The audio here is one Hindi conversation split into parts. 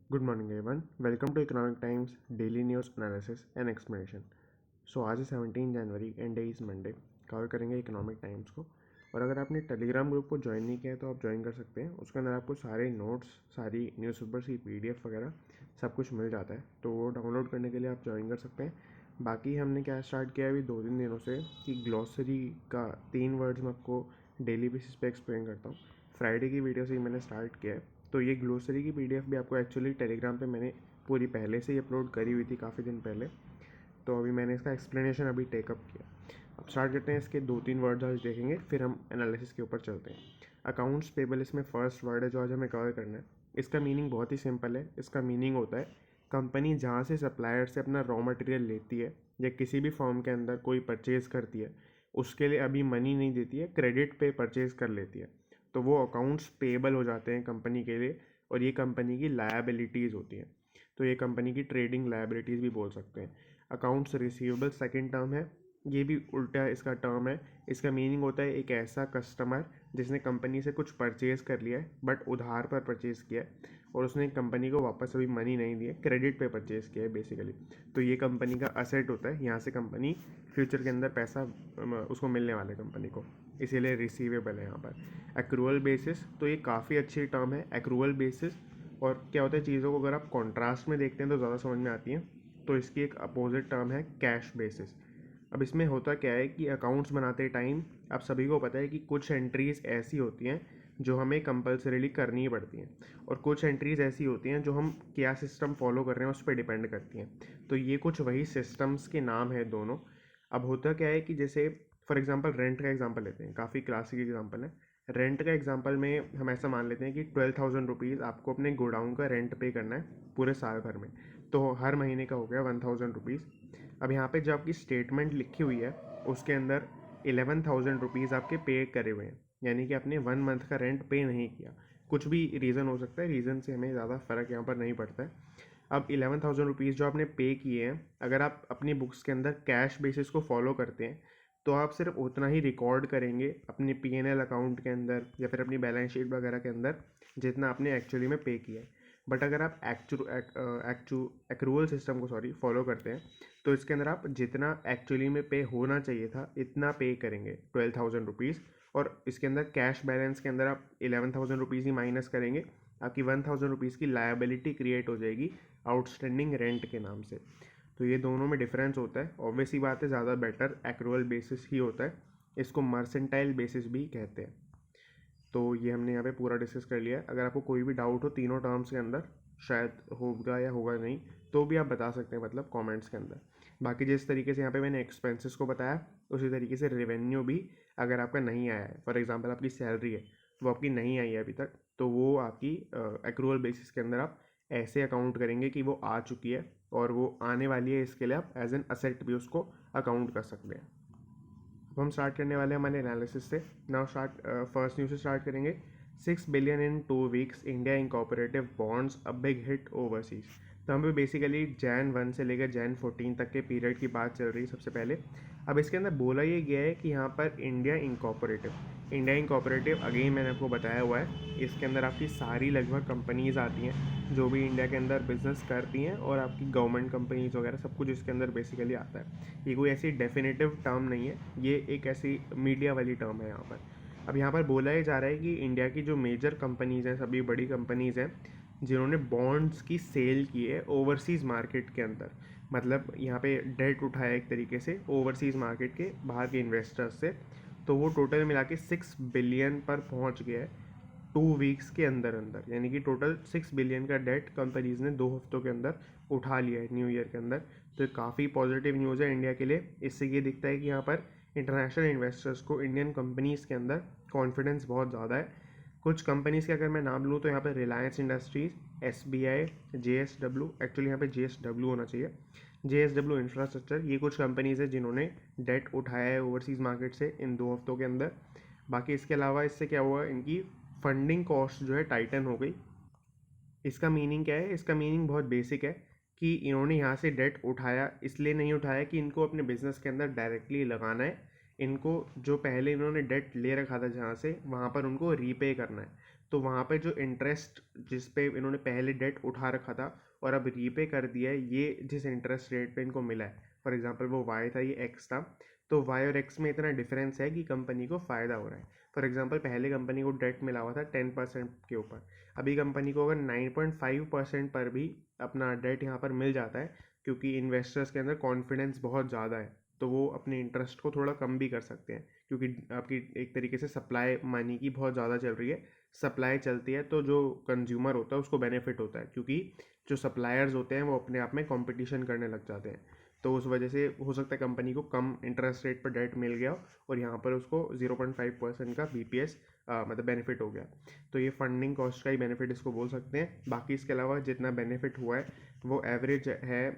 Good morning everyone, welcome to Economic Times daily news analysis and explanation. So आज है 17 जनवरी and day is Monday. Cover करेंगे इकोनॉमिक टाइम्स को। और अगर आपने टेलीग्राम ग्रुप को ज्वाइन नहीं किया है तो आप ज्वाइन कर सकते हैं। उसके अंदर आपको सारे नोट्स, सारी न्यूज़पेपर्स की PDF वगैरह सब कुछ मिल जाता है, तो वो डाउनलोड करने के लिए आप ज्वाइन कर सकते हैं। बाकी हमने क्या स्टार्ट किया है अभी 2-3 दिनों से कि ग्लॉसरी का 3 वर्ड्स मैं आपको डेली बेसिस पे एक्सप्लेन करता हूँ। फ्राइडे की वीडियो से ही मैंने स्टार्ट किया है। तो ये ग्लोसरी की PDF भी आपको एक्चुअली टेलीग्राम पे मैंने पूरी पहले से ही अपलोड करी हुई थी काफ़ी दिन पहले। तो अभी मैंने इसका एक्सप्लेनेशन अभी टेकअप किया। अब स्टार्ट करते हैं। इसके 2-3 वर्ड्स आज देखेंगे, फिर हम एनालिसिस के ऊपर चलते हैं। अकाउंट्स पेबल इसमें फर्स्ट वर्ड है जो आज हमें कवर करना है। इसका मीनिंग बहुत ही सिंपल है। इसका मीनिंग होता है कंपनी जहाँ से सप्लायर से अपना रॉ मटेरियल लेती है या किसी भी फॉर्म के अंदर कोई परचेज़ करती है, उसके लिए अभी मनी नहीं देती है, क्रेडिट पे परचेज़ कर लेती है, तो वो अकाउंट्स पेबल हो जाते हैं कंपनी के लिए। और ये कंपनी की लायबिलिटीज़ होती हैं, तो ये कंपनी की ट्रेडिंग लायबिलिटीज़ भी बोल सकते हैं। अकाउंट्स रिसीवेबल सेकंड टर्म है, ये भी उल्टा इसका टर्म है। इसका मीनिंग होता है एक ऐसा कस्टमर जिसने कंपनी से कुछ परचेज़ कर लिया है बट उधार पर परचेज़ किया है और उसने कंपनी को वापस अभी मनी नहीं दिया, क्रेडिट पे परचेज़ किया है बेसिकली। तो ये कंपनी का असेट होता है, यहाँ से कंपनी फ्यूचर के अंदर पैसा उसको मिलने वाला है कंपनी को, इसीलिए रिसीवेबल है यहाँ पर। एक्रूअल बेसिस, तो ये काफ़ी अच्छी टर्म है, एक्रूअल बेसिस। और क्या होता है, चीज़ों को अगर आप कॉन्ट्रास्ट में देखते हैं तो ज़्यादा समझ में आती हैं। तो इसकी एक अपोजिट टर्म है कैश बेसिस। अब इसमें होता क्या है कि अकाउंट्स बनाते टाइम आप सभी को पता है कि कुछ एंट्रीज़ ऐसी होती हैं जो हमें कंपलसरीली करनी ही पड़ती हैं, और कुछ एंट्रीज़ ऐसी होती हैं जो हम क्या सिस्टम फॉलो कर रहे हैं उस पर डिपेंड करती हैं। तो ये कुछ वही सिस्टम्स के नाम है दोनों। अब होता क्या है कि जैसे फॉर एग्जांपल रेंट का एग्जांपल लेते हैं, काफ़ी क्लासिक एग्जांपल है। रेंट का एग्जांपल में हम ऐसा मान लेते हैं कि 12,000 रुपीज़ आपको अपने गोडाउन का रेंट पे करना है पूरे साल भर में, तो हर महीने का हो गया 1,000 रुपीज़। अब यहाँ पे जो आपकी स्टेटमेंट लिखी हुई है उसके अंदर 11,000 रुपीज़ आपके पे करे हुए हैं, यानी कि आपने 1 मंथ का रेंट पे नहीं किया। कुछ भी रीज़न हो सकता है, रीज़न से हमें ज़्यादा फ़र्क यहाँ पर नहीं पड़ता है। अब 11,000 रुपीज़ जो आपने पे किए हैं, अगर आप अपनी बुक्स के अंदर कैश बेसिस को फॉलो करते हैं तो आप सिर्फ उतना ही रिकॉर्ड करेंगे अपने P&L अकाउंट के अंदर या फिर अपनी बैलेंस शीट वगैरह के अंदर जितना आपने एक्चुअली में पे किया है। बट अगर आप एक्रूअल सिस्टम को फॉलो करते हैं तो इसके अंदर आप जितना एक्चुअली में पे होना चाहिए था इतना पे करेंगे, 12,000 रुपीज़। और इसके अंदर कैश बैलेंस के अंदर आप 11,000 रुपीज़ ही माइनस करेंगे, आपकी 1,000 रुपीज़ की लायबिलिटी क्रिएट हो जाएगी आउटस्टैंडिंग रेंट के नाम से। तो ये दोनों में डिफरेंस होता है। ऑब्वियस ही बात है, ज़्यादा बेटर एक्रूअल बेसिस ही होता है। इसको मर्सेंटाइल बेसिस भी कहते हैं। तो ये हमने यहाँ पे पूरा डिस्कस कर लिया है। अगर आपको कोई भी डाउट हो तीनों टर्म्स के अंदर, शायद होगा या होगा नहीं, तो भी आप बता सकते हैं, मतलब कमेंट्स के अंदर। बाकी जिस तरीके से यहाँ पे मैंने एक्सपेंसेस को बताया उसी तरीके से रेवेन्यू भी अगर आपका नहीं आया है, फॉर एग्जांपल आपकी सैलरी है वो आपकी नहीं आई है अभी तक, तो वो आपकी एक्रूअल बेसिस के अंदर आप ऐसे अकाउंट करेंगे कि वो आ चुकी है और वो आने वाली है, इसके लिए आप एज एन असेट भी उसको अकाउंट कर सकते हैं। अब हम स्टार्ट करने वाले हैं हमारे एनालिसिस से। नाउ स्टार्ट, फर्स्ट न्यूज़ से स्टार्ट करेंगे। 6 billion in 2 weeks, India incorporative bonds a big hit overseas. तो हम पे बेसिकली Jan 1 से लेकर Jan 14 तक के पीरियड की बात चल रही है सबसे पहले। अब इसके अंदर बोला ये गया है कि यहाँ पर इंडिया इनकॉर्पोरेटिव अगेन मैंने आपको बताया हुआ है, इसके अंदर आपकी सारी लगभग कंपनीज़ आती हैं जो भी इंडिया के अंदर बिजनेस करती हैं, और आपकी गवर्नमेंट कंपनीज़ वगैरह सब कुछ इसके अंदर बेसिकली आता है। ये कोई ऐसी डेफिनेटिव टर्म नहीं है, ये एक ऐसी मीडिया वाली टर्म है यहाँ पर। अब यहाँ पर बोला ही जा रहा है कि इंडिया की जो मेजर कंपनीज़ हैं, सभी बड़ी कंपनीज़ हैं जिन्होंने बॉन्ड्स की सेल की है ओवरसीज़ मार्केट के अंदर, मतलब यहाँ पे डेट उठाया एक तरीके से ओवरसीज़ मार्केट के बाहर के इन्वेस्टर्स से, तो वो टोटल मिला के 6 बिलियन पर पहुँच गया है 2 वीक्स के अंदर अंदर। यानी कि टोटल 6 बिलियन का डेट कंपनीज़ ने 2 हफ्तों के अंदर उठा लिया है न्यू ईयर के अंदर। तो काफ़ी पॉजिटिव न्यूज़ है इंडिया के लिए। इससे ये दिखता है कि यहाँ पर इंटरनेशनल इन्वेस्टर्स को इंडियन कंपनीज़ के अंदर कॉन्फिडेंस बहुत ज़्यादा है। कुछ कंपनीज़ के अगर मैं नाम लूँ तो यहाँ पर Reliance industries, SBI, JSW, actually यहाँ पे JSW होना चाहिए, JSW इंफ्रास्ट्रक्चर, ये कुछ कंपनीज़ है जिन्होंने डेट उठाया है ओवरसीज़ मार्केट से इन 2 हफ्तों के अंदर। बाकी इसके अलावा इससे क्या हुआ, इनकी फंडिंग कॉस्ट जो है टाइटन हो गई। इसका मीनिंग क्या है, इसका मीनिंग बहुत बेसिक है कि इन्होंने यहाँ से डेट उठाया, इसलिए नहीं उठाया कि इनको अपने बिजनेस के अंदर डायरेक्टली लगाना है, इनको जो पहले इन्होंने डेट ले रखा था जहाँ से, वहाँ पर उनको रीपे करना है। तो वहाँ पे जो इंटरेस्ट जिस पे इन्होंने पहले डेट उठा रखा था और अब रीपे कर दिया है, ये जिस इंटरेस्ट रेट पे इनको मिला है, फॉर एग्जांपल वो वाई था, ये एक्स था, तो वाई और एक्स में इतना डिफरेंस है कि कंपनी को फ़ायदा हो रहा है। फॉर एग्जांपल पहले कंपनी को डेट मिला हुआ था 10% के ऊपर, अभी कंपनी को अगर 9.5% पर भी अपना डेट यहाँ पर मिल जाता है, क्योंकि इन्वेस्टर्स के अंदर कॉन्फिडेंस बहुत ज़्यादा है, तो वो अपने इंटरेस्ट को थोड़ा कम भी कर सकते हैं, क्योंकि आपकी एक तरीके से सप्लाई मनी की बहुत ज़्यादा चल रही है। सप्लाई चलती है तो जो कंज्यूमर होता है उसको बेनिफिट होता है, क्योंकि जो सप्लायर्स होते हैं वो अपने आप में कंपटीशन करने लग जाते हैं। तो उस वजह से हो सकता है कंपनी को कम इंटरेस्ट रेट पर डेट मिल गया और यहाँ पर उसको 0.5% का BPS मतलब बेनिफिट हो गया। तो ये फंडिंग कॉस्ट का ही बेनिफिट इसको बोल सकते हैं। बाकी इसके अलावा जितना बेनिफिट हुआ है वो एवरेज है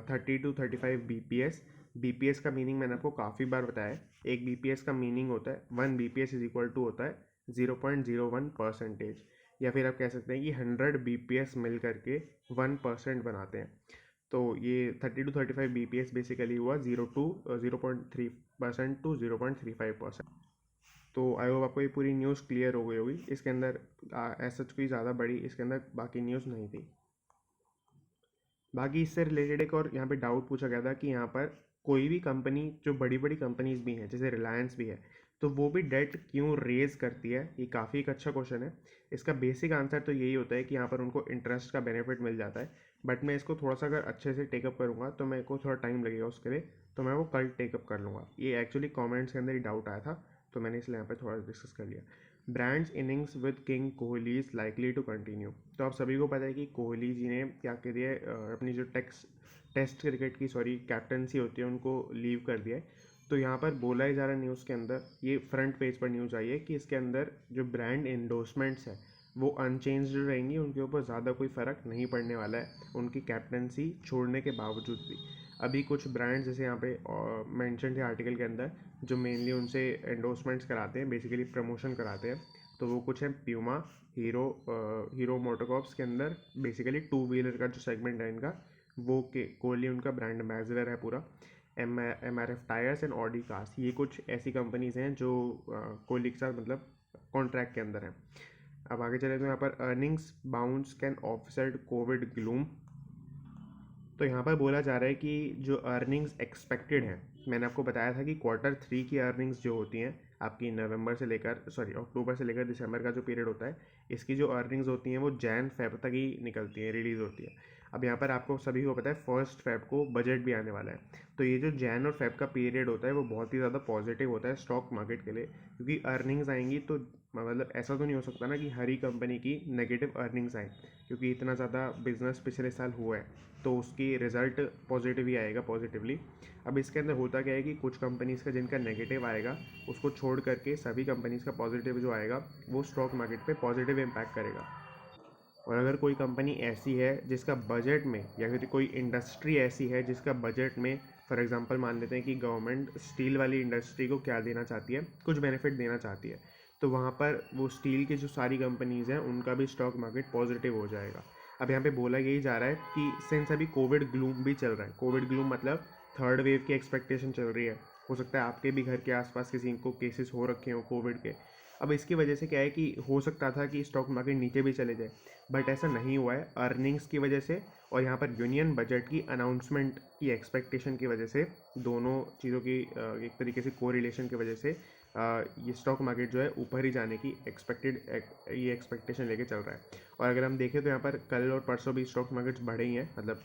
30 to 35 BPS। BPS का मीनिंग मैंने आपको काफ़ी बार बताया है। एक BPS का मीनिंग होता है 1 BPS इज इक्वल टू होता है 0.01%, या फिर आप कह सकते हैं कि 100 BPS मिल करके 1% बनाते हैं। तो ये 30 to 35 BPS बेसिकली हुआ 0.3% टू 0.35%। तो आई होप आपको ये पूरी न्यूज़ क्लियर हो गई होगी। इसके अंदर ऐसा कोई ज़्यादा बड़ी इसके अंदर बाकी न्यूज़ नहीं थी। बाकी इससे रिलेटेड एक और यहाँ पे डाउट पूछा गया था कि यहाँ पर कोई भी कंपनी, जो बड़ी बड़ी कंपनीज भी हैं जैसे रिलायंस भी है, तो वो भी डेट क्यों रेज करती है। ये काफ़ी एक अच्छा क्वेश्चन है। इसका बेसिक आंसर तो यही होता है कि यहाँ पर उनको इंटरेस्ट का बेनिफिट मिल जाता है। बट मैं इसको थोड़ा सा अगर अच्छे से टेकअप करूँगा तो मेरे को थोड़ा टाइम लगेगा उसके लिए, तो मैं वो कल टेकअप कर लूँगा। ये एक्चुअली कॉमेंट्स के अंदर ही डाउट आया था, तो मैंने इसलिए यहाँ पर थोड़ा डिस्कस कर लिया। Brands innings with king Kohli is likely to continue. तो आप सभी को पता है कि कोहली जी ने क्या कर दिया है, अपनी जो टेस्ट क्रिकेट की कैप्टनसी होती है उनको लीव कर दिया है। तो यहाँ पर बोला ही जा रहा है न्यूज़ के अंदर, ये फ्रंट पेज पर न्यूज़ आई है कि इसके अंदर जो ब्रांड एंडोर्समेंट्स है वो अनचेंज्ड रहेंगी, उनके ऊपर ज़्यादा कोई फ़र्क नहीं पड़ने वाला है उनकी कैप्टनसी छोड़ने के बावजूद भी। अभी कुछ ब्रांड्स जैसे यहाँ पे मेंशन थे आर्टिकल के अंदर, जो मेनली उनसे एंडोर्समेंट्स कराते हैं, बेसिकली प्रमोशन कराते हैं, तो वो कुछ है प्यूमा, हीरो मोटोकॉर्प्स के अंदर बेसिकली टू व्हीलर का जो सेगमेंट है इनका, वो के कोहली उनका ब्रांड एम्बेसडर है पूरा। MRF tyres and Audi cars, ये कुछ ऐसी कंपनीज हैं जो कोहली के साथ मतलब कॉन्ट्रैक्ट के अंदर हैं। अब आगे चले तो यहाँ पर earnings bounce can offset Covid gloom. तो यहाँ पर बोला जा रहा है कि जो अर्निंग्स एक्सपेक्टेड हैं, मैंने आपको बताया था कि Q3 की अर्निंग्स जो होती हैं आपकी अक्टूबर से लेकर दिसंबर का जो पीरियड होता है, इसकी जो अर्निंग्स होती हैं वो Jan-Feb तक ही निकलती हैं, रिलीज़ होती है। अब यहाँ पर आपको सभी को पता है 1 Feb को बजट भी आने वाला है। तो ये जो जैन और फेब का पीरियड होता है वो बहुत ही ज़्यादा पॉजिटिव होता है स्टॉक मार्केट के लिए, क्योंकि अर्निंग्स आएंगी तो मतलब ऐसा तो नहीं हो सकता ना कि हर ही कंपनी की नेगेटिव अर्निंग्स आए, क्योंकि इतना ज़्यादा बिजनेस पिछले साल हुआ है तो उसकी रिजल्ट पॉजिटिव ही आएगा पॉजिटिवली। अब इसके अंदर होता क्या है कि कुछ कंपनीज़ का जिनका नेगेटिव आएगा उसको छोड़ करके सभी कंपनीज़ का पॉजिटिव जो आएगा वो स्टॉक मार्केट पे पॉजिटिव इम्पैक्ट करेगा। और अगर कोई कंपनी ऐसी है जिसका बजट में, या फिर कोई इंडस्ट्री ऐसी है जिसका बजट में, फॉर एग्जांपल मान लेते हैं कि गवर्नमेंट स्टील वाली इंडस्ट्री को क्या देना चाहती है, कुछ बेनिफिट देना चाहती है, तो वहाँ पर वो स्टील की जो सारी कंपनीज़ हैं उनका भी स्टॉक मार्केट पॉजिटिव हो जाएगा। अब यहाँ पे बोला यही जा रहा है कि सिंस अभी कोविड ग्लूम भी चल रहा है, कोविड ग्लूम मतलब थर्ड वेव की एक्सपेक्टेशन चल रही है, हो सकता है आपके भी घर के आसपास किसी को केसेस हो रखे हो कोविड के। अब इसकी वजह से क्या है कि हो सकता था कि स्टॉक मार्केट नीचे भी चले जाए, बट ऐसा नहीं हुआ है अर्निंग्स की वजह से और यहाँ पर यूनियन बजट की अनाउंसमेंट की एक्सपेक्टेशन की वजह से, दोनों चीज़ों की एक तरीके से कोरिलेशन की वजह से ये स्टॉक मार्केट जो है ऊपर ही जाने की ये एक्सपेक्टेशन लेके चल रहा है। और अगर हम देखें तो यहाँ पर कल और परसों भी स्टॉक मार्केट्स बढ़े ही हैं, मतलब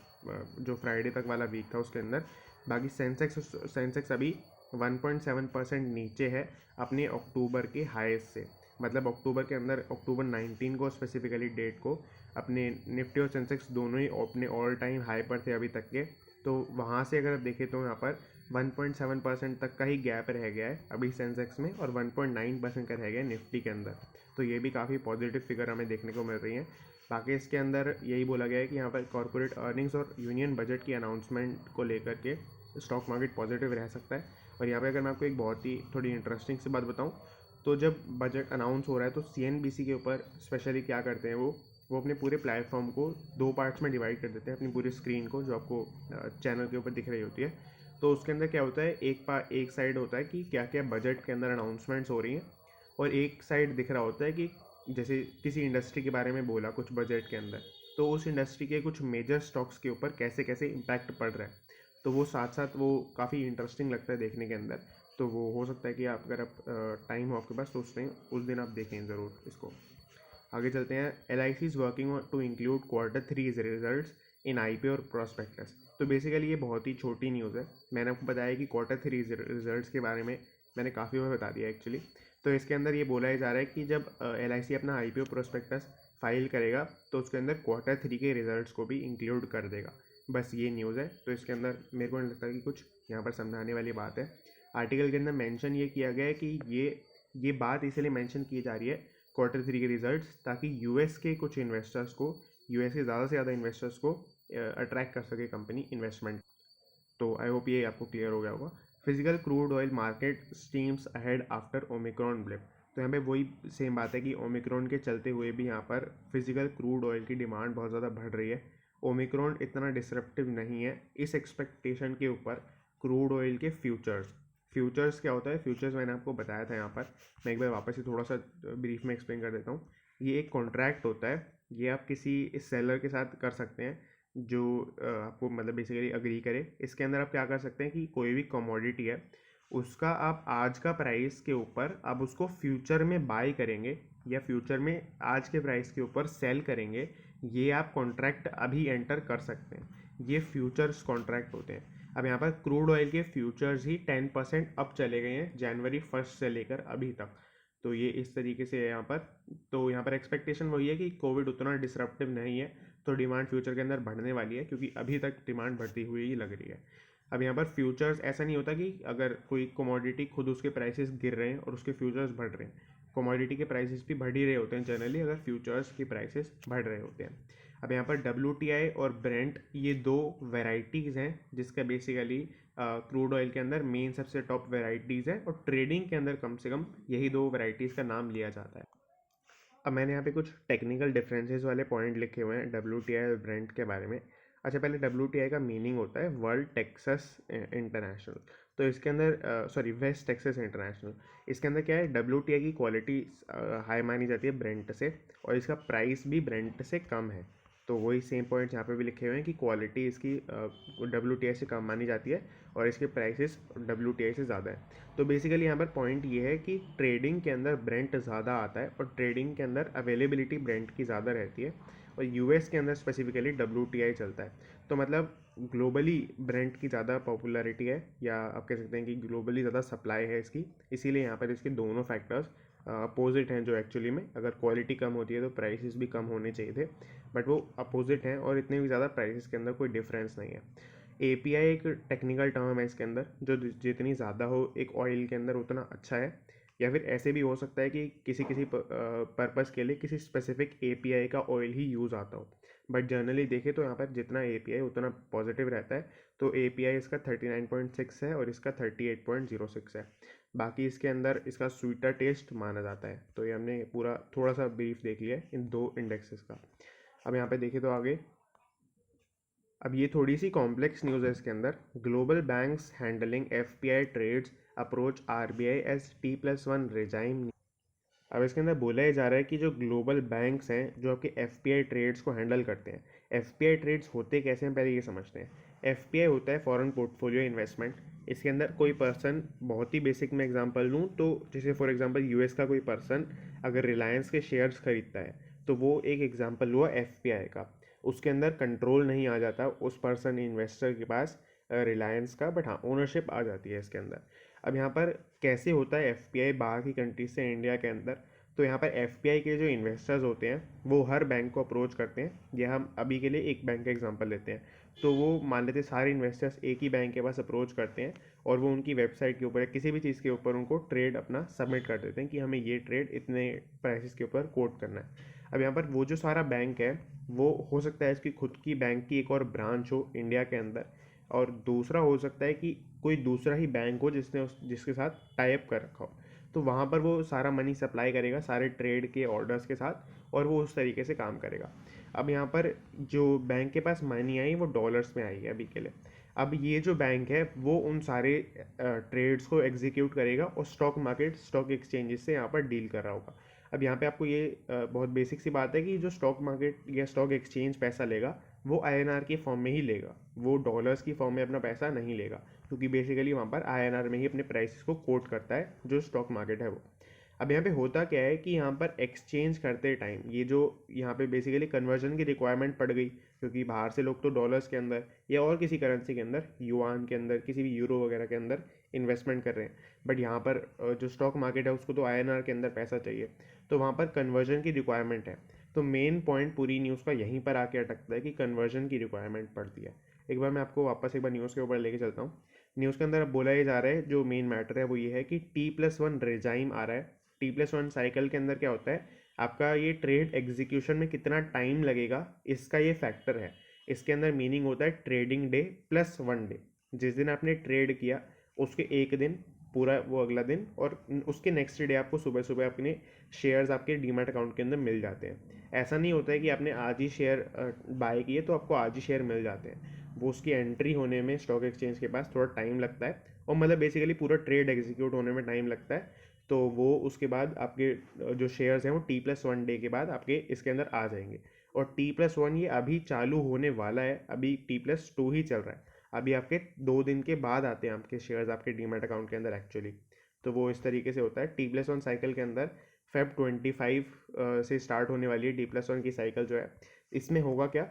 जो फ्राइडे तक वाला वीक था उसके अंदर। बाकी सेंसेक्स अभी 1.7% नीचे है अपने अक्टूबर के हाईज से, मतलब अक्टूबर के अंदर अक्टूबर 19 को स्पेसिफिकली डेट को अपने निफ्टी और सेंसेक्स दोनों ही अपने ऑल टाइम हाई पर थे अभी तक के। तो वहाँ से अगर आप देखें तो यहाँ पर 1.7% तक का ही गैप रह गया है अभी सेंसेक्स में, और 1.9% का रह गया है निफ्टी के अंदर। तो ये भी काफ़ी पॉजिटिव फिगर हमें देखने को मिल रही है। बाकी इसके अंदर यही बोला गया है कि यहाँ पर कॉर्पोरेट अर्निंग्स और यूनियन बजट की अनाउंसमेंट को लेकर के स्टॉक मार्केट पॉजिटिव रह सकता है। और यहाँ पे अगर मैं आपको एक बहुत ही थोड़ी इंटरेस्टिंग सी बात बताऊँ, तो जब बजट अनाउंस हो रहा है तो CNBC के ऊपर स्पेशली क्या करते हैं वो अपने पूरे प्लेटफॉर्म को 2 पार्ट्स में डिवाइड कर देते हैं, अपनी पूरी स्क्रीन को जो आपको चैनल के ऊपर दिख रही होती है। तो उसके अंदर क्या होता है, एक साइड होता है कि क्या क्या बजट के अंदर अनाउंसमेंट्स हो रही हैं, और एक साइड दिख रहा होता है कि जैसे किसी इंडस्ट्री के बारे में बोला कुछ बजट के अंदर, तो उस इंडस्ट्री के कुछ मेजर स्टॉक्स के ऊपर कैसे कैसे इम्पैक्ट पड़ रहा है, तो वो साथ साथ वो काफ़ी इंटरेस्टिंग लगता है देखने के अंदर। तो वो हो सकता है कि आप अगर आप टाइम हो आपके पास तो उस दिन आप देखें ज़रूर इसको। आगे चलते हैं। L I C is working to include Q3 result in IPO और प्रोस्पेक्टस। तो बेसिकली ये बहुत ही छोटी न्यूज़ है। मैंने आपको बताया कि Q3 रिजल्ट्स के बारे में मैंने काफ़ी बार बता दिया एक्चुअली। तो इसके अंदर ये बोला जा रहा है कि जब LIC अपना IPO प्रोस्पेक्टस फाइल करेगा तो उसके अंदर Q3 के रिजल्ट्स को भी इंक्लूड कर देगा। बस ये न्यूज़ है। तो इसके अंदर मेरे को नहीं लगता कि कुछ यहाँ पर समझाने वाली बात है। आर्टिकल के अंदर मेंशन ये किया गया है कि ये बात इसलिए मेंशन की जा रही है Q3 के रिजल्ट्स, ताकि यूएस के कुछ इन्वेस्टर्स को, यूएस के ज़्यादा से ज़्यादा इन्वेस्टर्स को अट्रैक्ट कर सके कंपनी इन्वेस्टमेंट। तो आई होप ये आपको क्लियर हो गया होगा। Physical crude oil market stems ahead after Omicron blip. तो यहाँ पे वही सेम बात है कि ओमिक्रॉन के चलते हुए भी यहाँ पर फिजिकल क्रूड ऑयल की डिमांड बहुत ज़्यादा बढ़ रही है। ओमिक्रॉन इतना डिसरप्टिव नहीं है। इस एक्सपेक्टेशन के ऊपर क्रूड ऑयल के फ्यूचर्स क्या होता है? फ्यूचर्स मैंने आपको बताया था यहाँ पर। मैं एक बार वापस से थोड़ा सा ब्रीफ में एक्सप्लेन कर देता हूँ। ये एक कॉन्ट्रैक्ट होता है। ये आप किसी सेलर के साथ कर सकते हैं जो आपको मतलब बेसिकली अग्री करे। इसके अंदर आप क्या कर सकते हैं कि कोई भी कमोडिटी है उसका आप आज का प्राइस के ऊपर आप उसको फ्यूचर में बाय करेंगे या फ्यूचर में आज के प्राइस के ऊपर सेल करेंगे। ये आप कॉन्ट्रैक्ट अभी एंटर कर सकते हैं। ये फ्यूचर्स कॉन्ट्रैक्ट होते हैं। अब यहाँ पर क्रूड ऑयल के फ्यूचर्स ही 10% अप चले गए हैं जनवरी 1 से लेकर अभी तक। तो ये इस तरीके से है यहाँ पर। तो यहाँ पर एक्सपेक्टेशन वही है कि कोविड उतना डिसरप्टिव नहीं है, तो डिमांड फ्यूचर के अंदर बढ़ने वाली है, क्योंकि अभी तक डिमांड बढ़ती हुई ही लग रही है। अब यहाँ पर फ्यूचर्स ऐसा नहीं होता कि अगर कोई कमोडिटी खुद उसके प्राइसेस गिर रहे हैं और उसके फ्यूचर्स बढ़ रहे हैं। कमोडिटी के प्राइसेस भी बढ़ ही रहे होते हैं जनरली अगर फ्यूचर्स के प्राइसेस बढ़ रहे होते हैं। अब यहाँ पर WTI और ब्रेंट ये दो वेराइटीज़ हैं जिसका बेसिकली क्रूड ऑयल के अंदर मेन सबसे टॉप वेराइटीज़ है, और ट्रेडिंग के अंदर कम से कम यही दो वेराइटीज़ का नाम लिया जाता है। अब मैंने यहाँ पे कुछ टेक्निकल डिफरेंसेस वाले पॉइंट लिखे हुए हैं WTI और ब्रेंट के बारे में। अच्छा, पहले WTI का मीनिंग होता है वर्ल्ड टेक्सास इंटरनेशनल। तो इसके अंदर वेस्ट टेक्सास इंटरनेशनल। इसके अंदर क्या है, WTI की क्वालिटी हाई मानी जाती है ब्रेंट से, और इसका प्राइस भी ब्रेंट से कम है। तो वही सेम पॉइंट्स यहाँ पे भी लिखे हुए हैं कि क्वालिटी इसकी WTI से कम मानी जाती है और इसके प्राइसेस WTI से ज़्यादा है। तो बेसिकली यहाँ पर पॉइंट ये है कि ट्रेडिंग के अंदर ब्रेंट ज़्यादा आता है और ट्रेडिंग के अंदर अवेलेबिलिटी ब्रेंट की ज़्यादा रहती है, और यूएस के अंदर स्पेसिफिकली WTI चलता है। तो मतलब ग्लोबली ब्रेंट की ज़्यादा पॉपुलैरिटी है, या आप कह सकते हैं कि ग्लोबली ज़्यादा सप्लाई है इसकी, इसीलिए यहाँ पर इसके दोनों फैक्टर्स अपोजिट हैं। जो एक्चुअली में अगर क्वालिटी कम होती है तो प्राइसेस भी कम होने चाहिए थे, बट वो अपोजिट हैं और इतने भी ज़्यादा प्राइसेस के अंदर कोई डिफरेंस नहीं है। API एक टेक्निकल टर्म है इसके अंदर, जो जितनी ज़्यादा हो एक ऑयल के अंदर उतना अच्छा है। या फिर ऐसे भी हो सकता है कि किसी किसी पर्पज़ के लिए किसी स्पेसिफिक API का ऑयल ही यूज़ आता हो, बट जनरली देखें तो यहाँ पर जितना API उतना पॉजिटिव रहता है। तो API इसका 39.6 है और इसका 38.06 है। बाकी इसके अंदर इसका स्वीटर टेस्ट माना जाता है। तो ये हमने पूरा थोड़ा सा ब्रीफ देख लिया है इन दो इंडेक्सेस का। अब यहाँ पे देखें तो आगे, अब ये थोड़ी सी कॉम्प्लेक्स न्यूज़ है इसके अंदर। Global banks handling FPI trades approach RBI as T+1 regime. अब इसके अंदर बोला ही जा रहा है कि जो ग्लोबल बैंक्स हैं जो आपके FPI ट्रेड्स को हैंडल करते हैं। FPI ट्रेड्स होते कैसे हैं पहले ये समझते हैं। FPI होता है फॉरेन पोर्टफोलियो इन्वेस्टमेंट। इसके अंदर कोई पर्सन, बहुत ही बेसिक में एग्जांपल लूँ तो जैसे फॉर एग्जांपल यूएस का कोई पर्सन अगर रिलायंस के शेयर्स खरीदता है तो वो एक एग्जांपल हुआ FPI का। उसके अंदर कंट्रोल नहीं आ जाता उस पर्सन इन्वेस्टर के पास रिलायंस का, बट हाँ ओनरशिप आ जाती है इसके अंदर। अब यहाँ पर कैसे होता है FPI बाहर की कंट्रीज से इंडिया के अंदर, तो यहाँ पर FPI के जो इन्वेस्टर्स होते हैं वो हर बैंक को अप्रोच करते हैं। या हम अभी के लिए एक बैंक का एग्जांपल लेते हैं, तो वो मान लेते हैं सारे इन्वेस्टर्स एक ही बैंक के पास अप्रोच करते हैं और वो उनकी वेबसाइट के ऊपर या किसी भी चीज़ के ऊपर उनको ट्रेड अपना सबमिट कर देते हैं कि हमें ये ट्रेड इतने प्राइसेस के ऊपर कोट करना है। अब यहाँ पर वो जो सारा बैंक है वो हो सकता है इसकी खुद की बैंक की एक और ब्रांच हो इंडिया के अंदर, और दूसरा हो सकता है कि कोई दूसरा ही बैंक हो जिसके साथ टाइप कर रखा हो। तो वहाँ पर वो सारा मनी सप्लाई करेगा सारे ट्रेड के ऑर्डर्स के साथ, और वो उस तरीके से काम करेगा। अब यहाँ पर जो बैंक के पास मनी आई वो डॉलर्स में आई है अभी के लिए। अब ये जो बैंक है वो उन सारे ट्रेड्स को एग्जीक्यूट करेगा और स्टॉक मार्केट स्टॉक एक्सचेंजेस से यहाँ पर डील कर रहा होगा। अब यहाँ पे आपको ये बहुत बेसिक सी बात है कि जो स्टॉक मार्केट या स्टॉक एक्सचेंज पैसा लेगा वो आईएनआर के फॉर्म में ही लेगा, वो डॉलर्स की फॉर्म में अपना पैसा नहीं लेगा, क्योंकि बेसिकली वहाँ पर आईएनआर में ही अपने प्राइसेस को कोट करता है जो स्टॉक मार्केट है वो। अब यहाँ पे होता क्या है कि यहाँ पर एक्सचेंज करते टाइम ये जो यहाँ पे बेसिकली कन्वर्जन की रिक्वायरमेंट पड़ गई, क्योंकि बाहर से लोग तो डॉलर्स के अंदर या और किसी करेंसी के अंदर, युआन के अंदर, किसी भी यूरो वगैरह के अंदर इन्वेस्टमेंट कर रहे हैं, बट यहाँ पर जो स्टॉक मार्केट है उसको तो आईएनआर के अंदर पैसा चाहिए, तो वहाँ पर कन्वर्जन की रिक्वायरमेंट है। तो मेन पॉइंट पूरी न्यूज़ का यहीं पर आके अटकता है कि कन्वर्जन की रिक्वायरमेंट पड़ती है। एक बार मैं आपको वापस एक बार न्यूज़ के ऊपर लेके चलता हूँ। न्यूज़ के अंदर अब बोला ये जा रहा है, जो मेन मैटर है वो ये है कि T+1 रेजाइम आ रहा है। T+1 साइकिल के अंदर क्या होता है, आपका ये ट्रेड एग्जीक्यूशन में कितना टाइम लगेगा इसका ये फैक्टर है। इसके अंदर मीनिंग होता है ट्रेडिंग डे प्लस 1 डे। जिस दिन आपने ट्रेड किया उसके एक दिन पूरा वो अगला दिन, और उसके नेक्स्ट डे आपको सुबह सुबह अपने शेयर्स आपके डीमैट अकाउंट के अंदर मिल जाते हैं। ऐसा नहीं होता है कि आपने आज ही शेयर बाय किए तो आपको आज ही शेयर मिल जाते हैं। वो उसकी एंट्री होने में स्टॉक एक्सचेंज के पास थोड़ा टाइम लगता है, और मतलब बेसिकली पूरा ट्रेड एग्जीक्यूट होने में टाइम लगता है। तो वो उसके बाद आपके जो शेयर्स हैं वो T+1 डे के बाद आपके इसके अंदर आ जाएंगे। और T+1 ये अभी चालू होने वाला है, अभी T+2 ही चल रहा है। अभी आपके 2 दिन के बाद आते हैं आपके शेयर्स आपके डीमैट अकाउंट के अंदर एक्चुअली। तो वो इस तरीके से होता है T+1 साइकिल के अंदर। Feb 25 से स्टार्ट होने वाली है T+1 की साइकिल जो है। इसमें होगा क्या,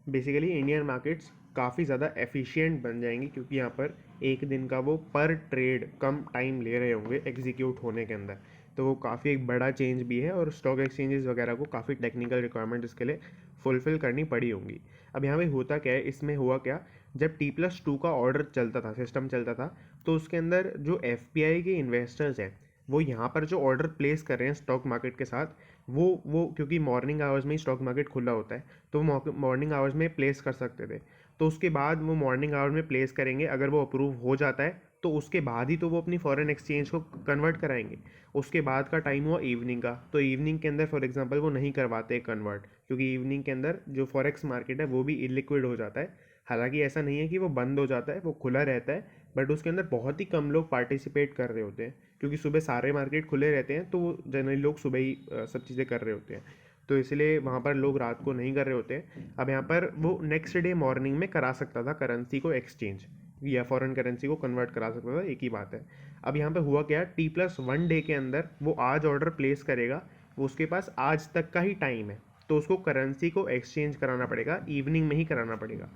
बेसिकली इंडियन मार्केट्स काफ़ी ज़्यादा एफिशिएंट बन जाएंगी, क्योंकि यहाँ पर एक दिन का वो पर ट्रेड कम टाइम ले रहे होंगे एग्जीक्यूट होने के अंदर। तो वो काफ़ी एक बड़ा चेंज भी है, और स्टॉक एक्सचेंजेस वगैरह को काफ़ी टेक्निकल रिक्वायरमेंट इसके लिए फुलफिल करनी पड़ी होंगी। अब यहाँ पे होता क्या है, इसमें हुआ क्या, जब T+2 का ऑर्डर चलता था, सिस्टम चलता था, तो उसके अंदर जो FPI के इन्वेस्टर्स हैं वो यहाँ पर जो ऑर्डर प्लेस कर रहे हैं स्टॉक मार्केट के साथ, वो क्योंकि मॉर्निंग आवर्स में ही स्टॉक मार्केट खुला होता है, तो वो मॉर्निंग आवर्स में प्लेस कर सकते थे। तो उसके बाद वो मॉर्निंग आवर में प्लेस करेंगे, अगर वो अप्रूव हो जाता है तो उसके बाद ही तो वो अपनी फॉरेन एक्सचेंज को कन्वर्ट कराएंगे। उसके बाद का टाइम हुआ इवनिंग का, तो इवनिंग के अंदर फॉर एग्जांपल वो नहीं करवाते कन्वर्ट, क्योंकि इवनिंग के अंदर जो फॉरेक्स मार्केट है वो भी इलिक्विड हो जाता है। हालांकि ऐसा नहीं है कि वो बंद हो जाता है, वो खुला रहता है, बट उसके अंदर बहुत ही कम लोग पार्टिसिपेट कर रहे होते हैं, क्योंकि सुबह सारे मार्केट खुले रहते हैं, तो जनरली लोग सुबह ही सब चीज़ें कर रहे होते हैं, तो इसलिए वहाँ पर लोग रात को नहीं कर रहे होते हैं। अब यहाँ पर वो नेक्स्ट डे मॉर्निंग में करा सकता था करेंसी को एक्सचेंज, या फॉरेन करेंसी को कन्वर्ट करा सकता था, एक ही बात है। अब यहाँ पे हुआ क्या, T+1 डे के अंदर वो आज ऑर्डर प्लेस करेगा, वो उसके पास आज तक का ही टाइम है, तो उसको करेंसी को एक्सचेंज कराना पड़ेगा, इवनिंग में ही कराना पड़ेगा।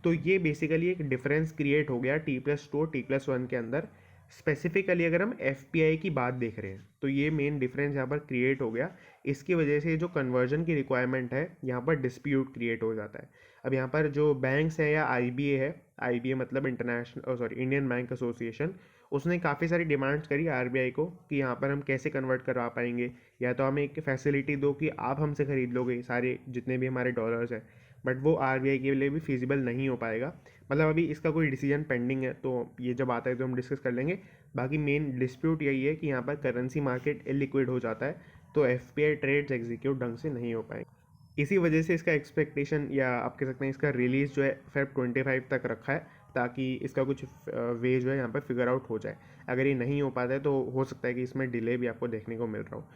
तो ये बेसिकली एक डिफरेंस क्रिएट हो गया T+2 और T+1 के अंदर। स्पेसिफिकली अगर हम FPI की बात देख रहे हैं तो ये मेन डिफरेंस यहाँ पर क्रिएट हो गया। इसकी वजह से जो कन्वर्जन की रिक्वायरमेंट है यहाँ पर डिस्प्यूट क्रिएट हो जाता है। अब यहाँ पर जो बैंक्स है या IBA है, IBA मतलब international sorry Indian bank association, उसने काफ़ी सारी डिमांड्स करी RBI को कि यहाँ पर हम कैसे कन्वर्ट करवा पाएंगे, या तो हमें एक फैसिलिटी दो कि आप हमसे ख़रीद लोगे सारे जितने भी हमारे डॉलर्स हैं, बट वो RBI के लिए भी फिजिबल नहीं हो पाएगा। मतलब अभी इसका कोई डिसीजन पेंडिंग है, तो ये जब आता है तो हम डिस्कस कर लेंगे। बाकी मेन डिस्प्यूट यही है कि यहाँ पर करेंसी मार्केट इलिक्विड हो जाता है, तो FPI ट्रेड्स एग्जीक्यूट ढंग से नहीं हो पाएंगे। इसी वजह से इसका एक्सपेक्टेशन, या आप कह सकते हैं इसका रिलीज़ जो है Feb 25 तक रखा है, ताकि इसका कुछ वे जो है यहाँ पर फिगर आउट हो जाए। अगर ये नहीं हो पाता है तो हो सकता है कि इसमें डिले भी आपको देखने को मिल रहा हो।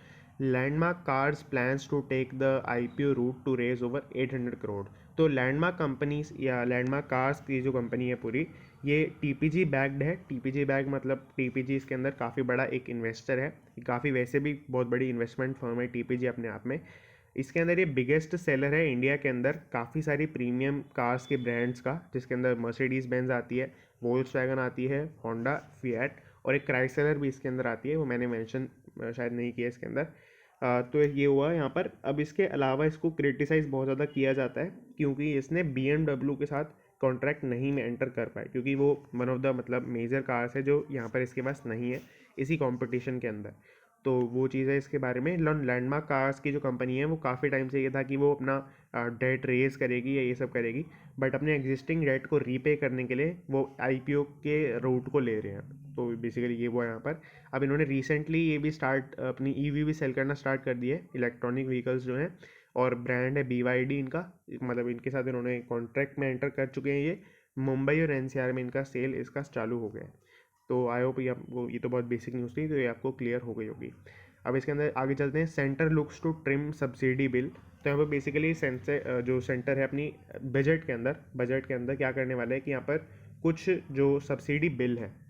Landmark Cars plans to take the IPO route to raise over 800 crore. तो लैंडमार्क कंपनीज या लैंडमार्क कार्स की जो कंपनी है पूरी, ये TPG बैक्ड है। TPG बैग मतलब TPG इसके अंदर काफ़ी बड़ा एक इन्वेस्टर है, काफ़ी वैसे भी बहुत बड़ी इन्वेस्टमेंट फर्म है TPG अपने आप में। इसके अंदर ये बिगेस्ट सेलर है इंडिया के अंदर काफ़ी सारी प्रीमियम कार्स के ब्रांड्स का, जिसके अंदर मर्सिडीज़ बेंज आती है, वोल्क्सवैगन आती है, होंडा, फिएट, और एक क्राइसलर भी इसके अंदर आती है, वो मैंने मेंशन शायद नहीं किया इसके अंदर। तो ये हुआ यहाँ पर। अब इसके अलावा इसको क्रिटिसाइज़ बहुत ज़्यादा किया जाता है, क्योंकि इसने BMW के साथ कॉन्ट्रैक्ट नहीं में एंटर कर पाए, क्योंकि वो वन ऑफ द मतलब मेजर कार्स है जो यहाँ पर इसके पास नहीं है इसी कंपटीशन के अंदर। तो वो चीज़ है इसके बारे में। लैंडमार्क कार्स की जो कंपनी है वो काफ़ी टाइम से ये था कि वो अपना डेट रेज करेगी या ये सब करेगी, बट अपने एग्जिस्टिंग डेट को रीपे करने के लिए वो IPO के रूट को ले रहे हैं। तो बेसिकली ये वो यहाँ पर। अब इन्होंने रिसेंटली ये भी स्टार्ट अपनी EV भी सेल करना स्टार्ट कर दिए, इलेक्ट्रॉनिक व्हीकल्स जो हैं, और ब्रांड है BYD इनका, मतलब इनके साथ इन्होंने कॉन्ट्रैक्ट में एंटर कर चुके हैं। ये मुंबई और NCR में इनका सेल इसका चालू हो गया है। तो आई होप ये आपको, ये तो बहुत बेसिक न्यूज़ थी, तो ये आपको क्लियर हो गई होगी। अब इसके अंदर आगे चलते हैं। Centre looks to trim subsidy bill. तो यहाँ पर बेसिकली जो सेंटर है अपनी बजट के अंदर क्या करने वाला है कि यहाँ पर कुछ जो सब्सिडी बिल है,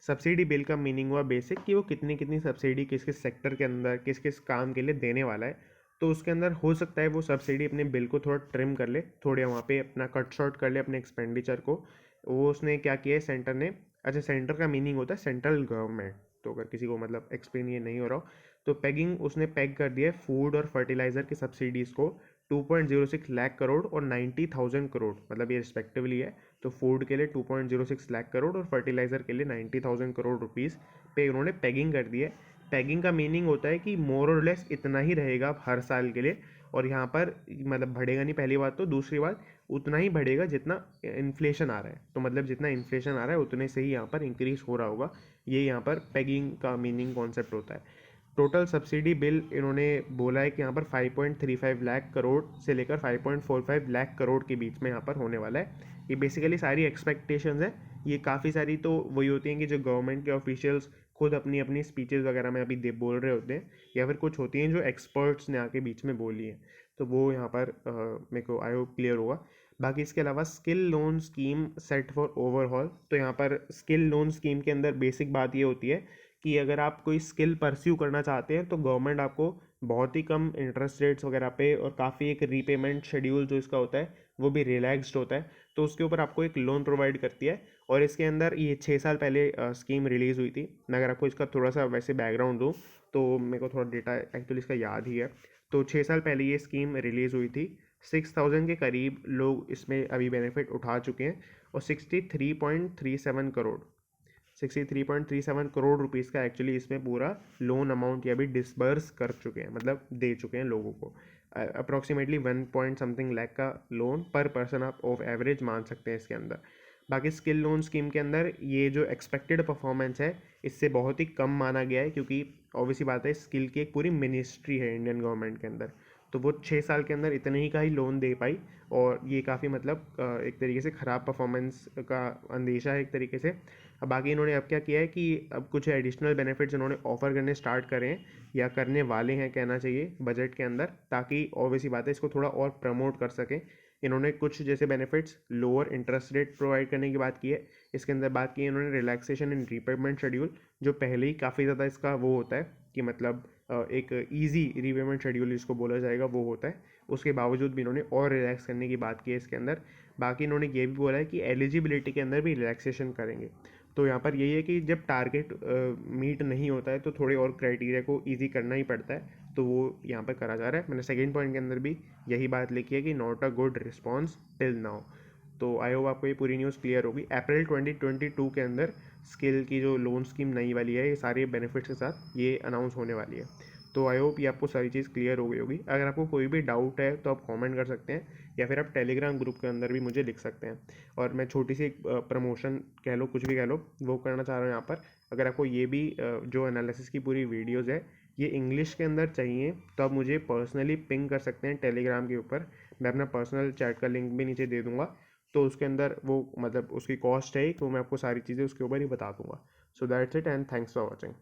सब्सिडी बिल का मीनिंग हुआ बेसिक कि वो कितनी कितनी सब्सिडी किस किस सेक्टर के अंदर किस किस काम के लिए देने वाला है। तो उसके अंदर हो सकता है वो सब्सिडी अपने बिल को थोड़ा ट्रिम कर ले, थोड़े वहाँ पे अपना कट शॉर्ट कर ले अपने एक्सपेंडिचर को। वो उसने क्या किया है सेंटर ने, अच्छा सेंटर का मीनिंग होता है सेंट्रल गवर्नमेंट, तो अगर किसी को मतलब एक्सप्लेन ये नहीं हो रहा हो तो पेगिंग उसने पेग कर दिया है फूड और फर्टिलाइज़र की सब्सिडीज़ को 2.06 लाख करोड़ और 90,000 करोड़, मतलब ये रिस्पेक्टिवली है। तो फूड के लिए 2.06 लाख करोड़ और फर्टिलाइज़र के लिए 90,000 करोड़ रुपीज़ पे उन्होंने पेगिंग कर दी है। पेगिंग का मीनिंग होता है कि मोर और लेस इतना ही रहेगा हर साल के लिए, और यहाँ पर मतलब बढ़ेगा नहीं, पहली बात। तो दूसरी बात, उतना ही बढ़ेगा जितना इन्फ्लेशन आ रहा है, तो मतलब जितना इन्फ्लेशन आ रहा है उतने से ही यहाँ पर इंक्रीज हो रहा होगा। ये यहाँ पर पेगिंग का मीनिंग कॉन्सेप्ट होता है। टोटल सब्सिडी बिल इन्होंने बोला है कि यहाँ पर 5.35 लाख करोड़ से लेकर 5.45 लाख करोड़ के बीच में यहाँ पर होने वाला है। ये बेसिकली सारी एक्सपेक्टेशंस है। ये काफ़ी सारी तो वही होती हैं कि जो गवर्नमेंट के ऑफिशियल्स खुद अपनी अपनी स्पीचेस वगैरह में अभी बोल रहे होते हैं, या फिर कुछ होती हैं जो एक्सपर्ट्स ने आके बीच में बोली हैं। तो वो यहाँ पर मेरे को आई होप क्लियर होगा। बाकी इसके अलावा skill loan scheme set for overhaul. तो यहाँ पर स्किल लोन स्कीम के अंदर बेसिक बात ये होती है कि अगर आप कोई स्किल परस्यू करना चाहते हैं तो गवर्नमेंट आपको बहुत ही कम इंटरेस्ट रेट्स वगैरह पे और काफ़ी एक रीपेमेंट शेड्यूल जो इसका होता है वो भी रिलैक्स्ड होता है, तो उसके ऊपर आपको एक लोन प्रोवाइड करती है। और इसके अंदर ये 6 साल पहले स्कीम रिलीज़ हुई थी। मैं अगर आपको इसका थोड़ा सा वैसे बैकग्राउंड दूँ तो मेरे को थोड़ा डेटा एक्चुअली इसका याद ही है। तो 6 साल पहले ये स्कीम रिलीज़ हुई थी। 6,000 के करीब लोग इसमें अभी बेनिफिट उठा चुके हैं, और 63.37 करोड़ रुपीज़ का एक्चुअली इसमें पूरा लोन अमाउंट या भी डिसबर्स कर चुके हैं, मतलब दे चुके हैं लोगों को। अप्रॉक्सीमेटली 1 पॉइंट समथिंग लाख का लोन पर पर्सन आप ऑफ एवरेज मान सकते हैं इसके अंदर। बाकी स्किल लोन स्कीम के अंदर ये जो एक्सपेक्टेड परफॉर्मेंस है इससे बहुत ही कम माना गया है, क्योंकि ऑब्वियसली बात है स्किल की एक पूरी मिनिस्ट्री है इंडियन गवर्नमेंट के अंदर, तो वो 6 साल के अंदर इतने ही का ही लोन दे पाई। और ये काफ़ी मतलब एक तरीके से ख़राब परफॉर्मेंस का अंदेशा है एक तरीके से। अब बाकी इन्होंने अब क्या किया है कि अब कुछ एडिशनल बेनिफिट्स इन्होंने ऑफर करने स्टार्ट करे हैं, या करने वाले हैं कहना चाहिए बजट के अंदर, ताकि ऑब्वियसली बात है इसको थोड़ा और प्रमोट कर सकें। इन्होंने कुछ जैसे benefits lower interest rate provide करने की बात की है। इसके अंदर बात की है इन्होंने रिलैक्सेशन इन रीपेमेंट शेड्यूल, जो पहले ही काफ़ी ज़्यादा इसका वो होता है कि मतलब एक इजी रीपेमेंट शेड्यूल जिसको बोला जाएगा वो होता है, उसके बावजूद भी इन्होंने और रिलैक्स करने की बात की है इसके अंदर। बाकी इन्होंने ये भी बोला है कि एलिजिबिलिटी के अंदर भी रिलैक्सेशन करेंगे। तो यहाँ पर यही है कि जब टारगेट मीट नहीं होता है तो थोड़े और क्राइटेरिया को ईजी करना ही पड़ता है, तो वो यहाँ पर करा जा रहा है। मैंने सेकंड पॉइंट के अंदर भी यही बात लिखी है कि not a good response till now. तो आई होप आपको ये पूरी न्यूज़ क्लियर होगी। अप्रैल 2022 के अंदर स्किल की जो लोन स्कीम नई वाली है ये सारे बेनिफिट्स के साथ ये अनाउंस होने वाली है। तो आई होप ये आपको सारी चीज़ क्लियर हो गई होगी। अगर आपको कोई भी डाउट है तो आप कमेंट कर सकते हैं, या फिर आप टेलीग्राम ग्रुप के अंदर भी मुझे लिख सकते हैं। और मैं छोटी सी एक प्रमोशन कह लो, कुछ भी कह लो, वो करना चाह रहा हूँ यहाँ पर। अगर आपको ये भी जो एनालिसिस की पूरी वीडियोज़ है ये इंग्लिश के अंदर चाहिए तो आप मुझे पर्सनली पिंग कर सकते हैं टेलीग्राम के ऊपर। मैं अपना पर्सनल चैट का लिंक भी नीचे दे दूँगा, तो उसके अंदर वो मतलब उसकी कॉस्ट है तो मैं आपको सारी चीज़ें उसके ऊपर ही बता दूँगा। So that's it and thanks for watching.